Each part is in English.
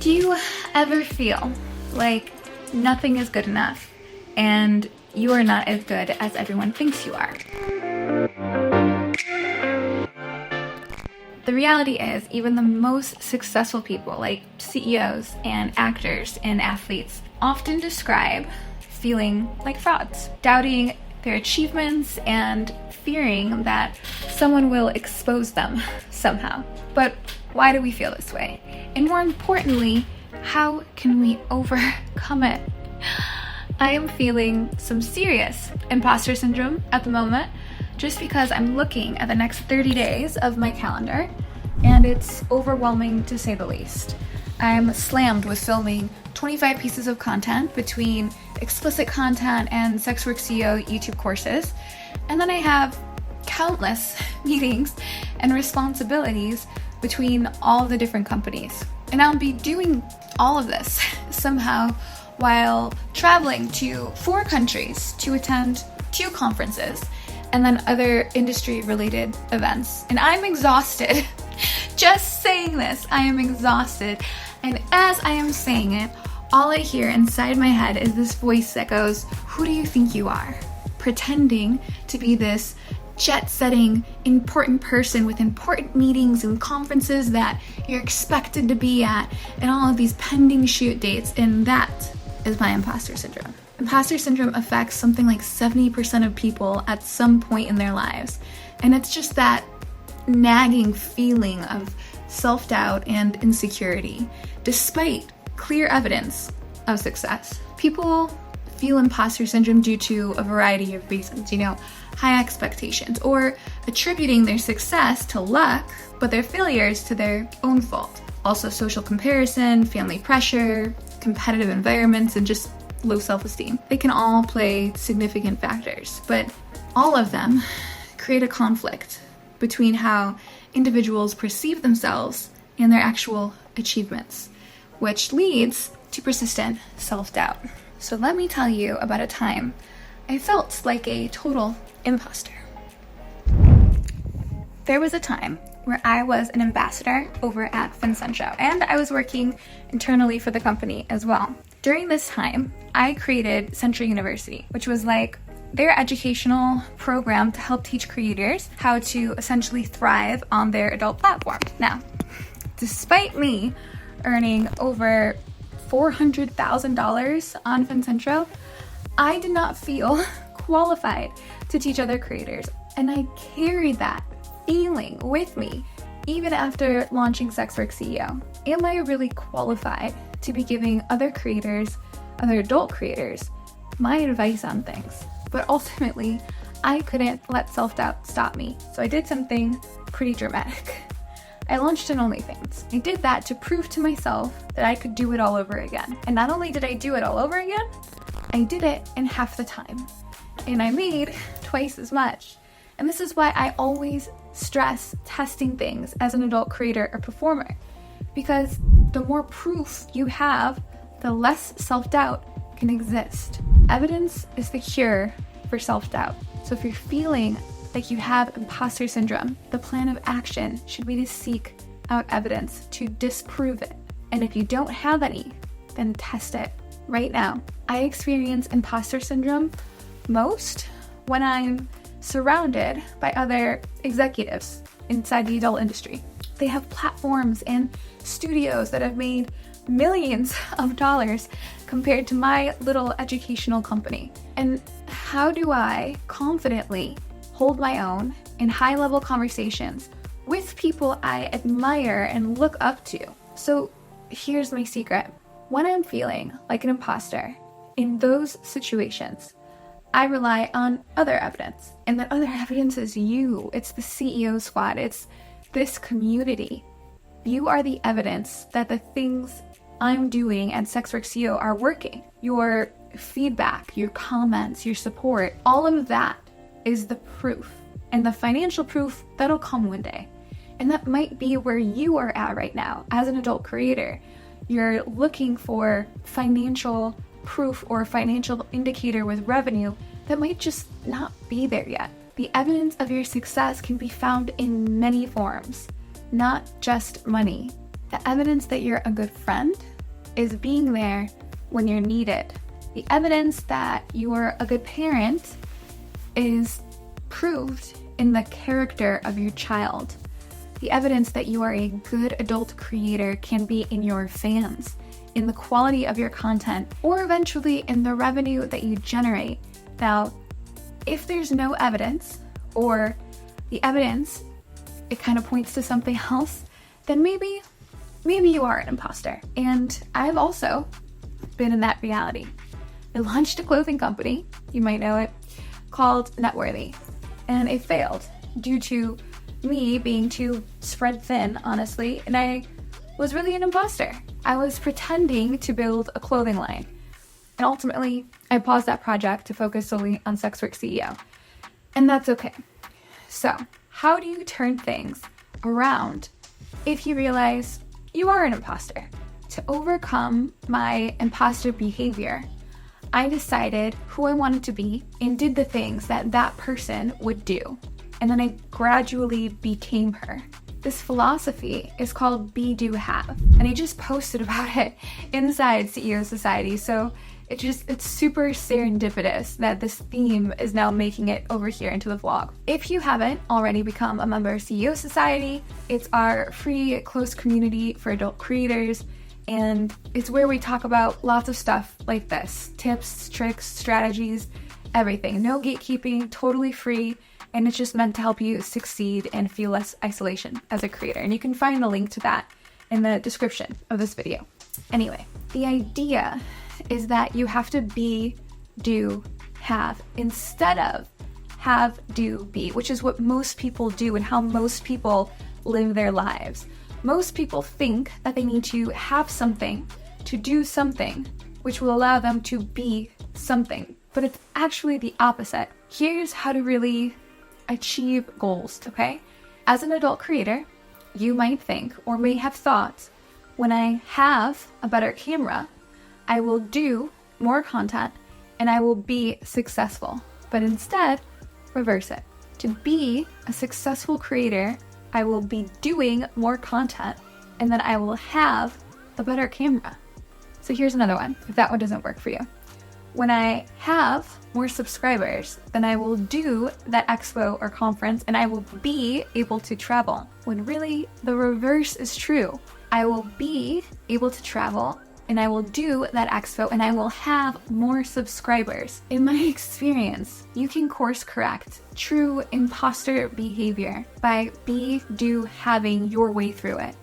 Do you ever feel like nothing is good enough and you are not as good as everyone thinks you are? The reality is, even the most successful people like CEOs and actors and athletes often describe feeling like frauds, doubting their achievements and fearing that someone will expose them somehow. But why do we feel this way? And more importantly, how can we overcome it? I am feeling some serious imposter syndrome at the moment, just because I'm looking at the next 30 days of my calendar, and it's overwhelming to say the least. I'm slammed with filming 25 pieces of content between explicit content and SWCEO YouTube courses, and then I have countless meetings and responsibilities between all the different companies. And I'll be doing all of this somehow while traveling to 4 countries to attend 2 conferences and then other industry-related events. And I'm exhausted. Just saying this, I am exhausted. And as I am saying it, all I hear inside my head is this voice that goes, "Who do you think you are?" Pretending to be this jet-setting, important person with important meetings and conferences that you're expected to be at, and all of these pending shoot dates, and that is my imposter syndrome. Imposter syndrome affects something like 70% of people at some point in their lives, and it's just that nagging feeling of self-doubt and insecurity, despite clear evidence of success. People feel imposter syndrome due to a variety of reasons, high expectations, or attributing their success to luck, but their failures to their own fault. Also social comparison, family pressure, competitive environments, and just low self-esteem. They can all play significant factors, but all of them create a conflict between how individuals perceive themselves and their actual achievements, which leads to persistent self-doubt. So let me tell you about a time I felt like a total imposter. There was a time where I was an ambassador over at FinCentro, and I was working internally for the company as well. During this time, I created Centro University, which was like their educational program to help teach creators how to essentially thrive on their adult platform. Now, despite me earning over $400,000 on FinCentro, I did not feel qualified to teach other creators, and I carried that feeling with me even after launching SWCEO. Am I really qualified to be giving other creators, other adult creators, my advice on things? But ultimately, I couldn't let self-doubt stop me, so I did something pretty dramatic. I launched an OnlyFans. I did that to prove to myself that I could do it all over again. And not only did I do it all over again, I did it in half the time. And I made twice as much. And this is why I always stress testing things as an adult creator or performer. Because the more proof you have, the less self-doubt can exist. Evidence is the cure for self-doubt. So if you're feeling like you have imposter syndrome, the plan of action should be to seek out evidence to disprove it. And if you don't have any, then test it right now. I experience imposter syndrome most when I'm surrounded by other executives inside the adult industry. They have platforms and studios that have made millions of dollars compared to my little educational company. And how do I confidently hold my own in high-level conversations with people I admire and look up to? So here's my secret. When I'm feeling like an imposter in those situations, I rely on other evidence. And that other evidence is you. It's the CEO squad. It's this community. You are the evidence that the things I'm doing at SWCEO are working. Your feedback, your comments, your support, all of that is the proof. And the financial proof, that'll come one day. And that might be where you are at right now as an adult creator. You're looking for financial proof or financial indicator with revenue that might just not be there yet. The evidence of your success can be found in many forms, not just money. The evidence that you're a good friend, is being there when you're needed. The evidence that you're a good parent is proved in the character of your child. The evidence that you are a good adult creator can be in your fans, in the quality of your content, or eventually in the revenue that you generate. Now, if there's no evidence, or the evidence, it kind of points to something else, then maybe you are an imposter. And I've also been in that reality. I launched a clothing company, you might know it, called Networthy, and it failed due to me being too spread thin, honestly, and I was really an imposter. I was pretending to build a clothing line, and ultimately I paused that project to focus solely on SWCEO, and that's okay. So, how do you turn things around if you realize you are an imposter? To overcome my imposter behavior, I decided who I wanted to be and did the things that that person would do. And then I gradually became her. This philosophy is called Be, Do, Have. And I just posted about it inside CEO Society. So it's super serendipitous that this theme is now making it over here into the vlog. If you haven't already become a member of CEO Society, it's our free close community for adult creators. And it's where we talk about lots of stuff like this. Tips, tricks, strategies, everything. No gatekeeping, totally free. And it's just meant to help you succeed and feel less isolation as a creator. And you can find the link to that in the description of this video. Anyway, the idea is that you have to be, do, have, instead of have, do, be, which is what most people do and how most people live their lives. Most people think that they need to have something, to do something, which will allow them to be something. But it's actually the opposite. Here's how to really achieve goals, okay? As an adult creator, you might think or may have thought, when I have a better camera, I will do more content and I will be successful. But instead, reverse it. To be a successful creator, I will be doing more content and then I will have a better camera. So here's another one, if that one doesn't work for you. When I have more subscribers, then I will do that expo or conference and I will be able to travel. When really the reverse is true. I will be able to travel and I will do that expo and I will have more subscribers. In my experience, you can course correct true imposter behavior by having your way through it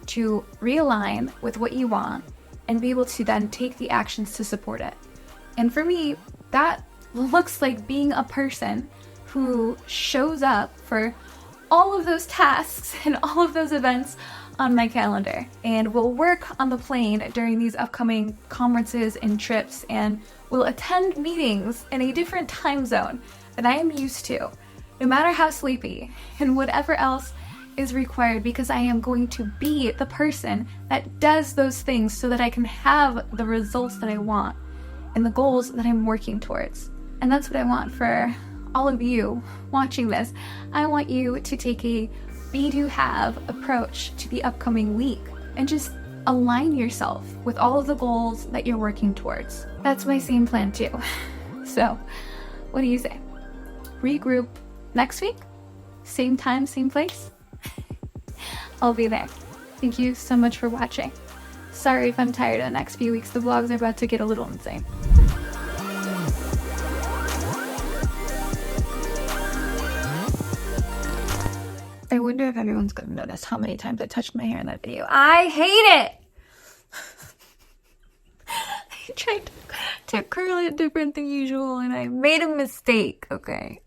to realign with what you want and be able to then take the actions to support it. And for me, that looks like being a person who shows up for all of those tasks and all of those events on my calendar and will work on the plane during these upcoming conferences and trips and will attend meetings in a different time zone than I am used to, no matter how sleepy and whatever else is required, because I am going to be the person that does those things so that I can have the results that I want and the goals that I'm working towards. And that's what I want for all of you watching this. I want you to take a be, do, have approach to the upcoming week and just align yourself with all of the goals that you're working towards. That's my same plan too. So, what do you say? Regroup next week? Same time, same place? I'll be there. Thank you so much for watching. Sorry if I'm tired of the next few weeks. The vlogs are about to get a little insane. I wonder if everyone's gonna notice how many times I touched my hair in that video. I hate it! I tried to curl it different than usual and I made a mistake, okay?